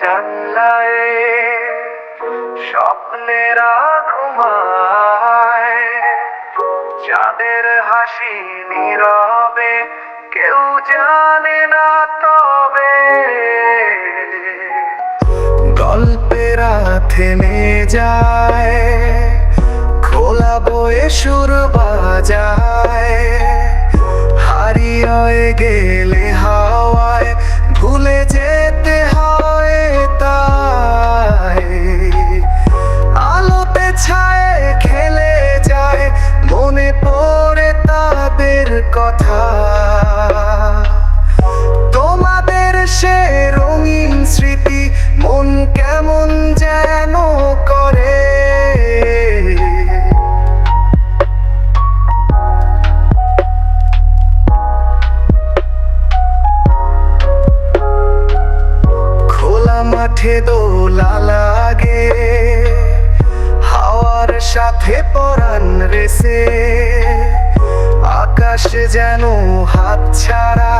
জানলায় স্বপ্নেরা ঘুমায়, চাঁদের হাসি নীরবে কেউ জানে না, তবে গল্পেরা থেমে যায়, খোলা বয়ে সুর বাজায়, হারিয়ে গেলে হাওয়ায় ভুলে যেতে হয় তাই। আলোতে ছায়ে খেলে যায়, মনে পড়ে তাদের কথা, তোমাদের সে রঙিন স্মৃতি মন কেমন যেন করে। খোলা মাঠে দোলা লাগে, হাওয়ার সাথে পরাণ রেসে, আকাশ যেন হাত ছাড়া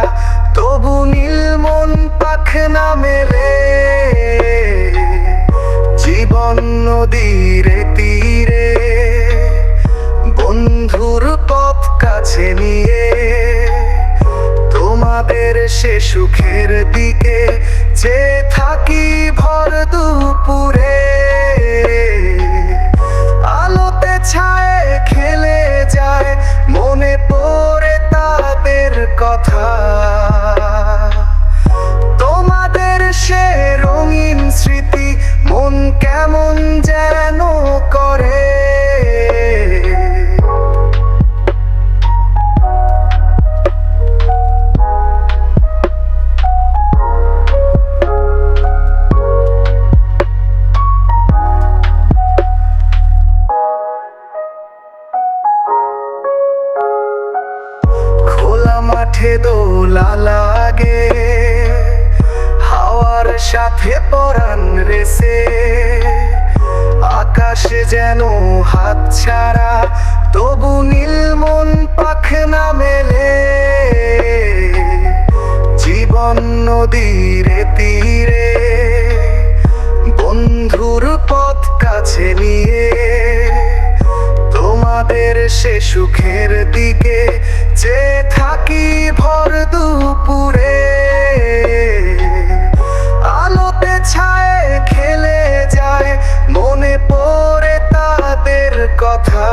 তবু নীল মন পাখনা মেলে। জীবন নদীর তীরে বন্ধুর পথ কাছে নিয়ে, তোমাদের সে সুখের দিকে যে থাকি ভর দুপুরে। আলোতে ছায়ে খেলে যায়, মনে পড়ে তাদের কথা, তোমাদের সে রঙিন স্মৃতি মন কেমন যেন করে। মাঠে দোলা লাগে, হাওয়ার সাথে পরাণ রেসে, আকাশ যেন হাত ছাড়া তবু নীল মন পাখনা মেলে। জীবন নদীর তীরে বন্ধুর পথ কাছে নিয়ে, তোমাদের সে সুখের দিকে যে থাকি ভর দুপুরে। আলোতে ছায়ে খেলে যায়, মনে পড়ে তাদের কথা,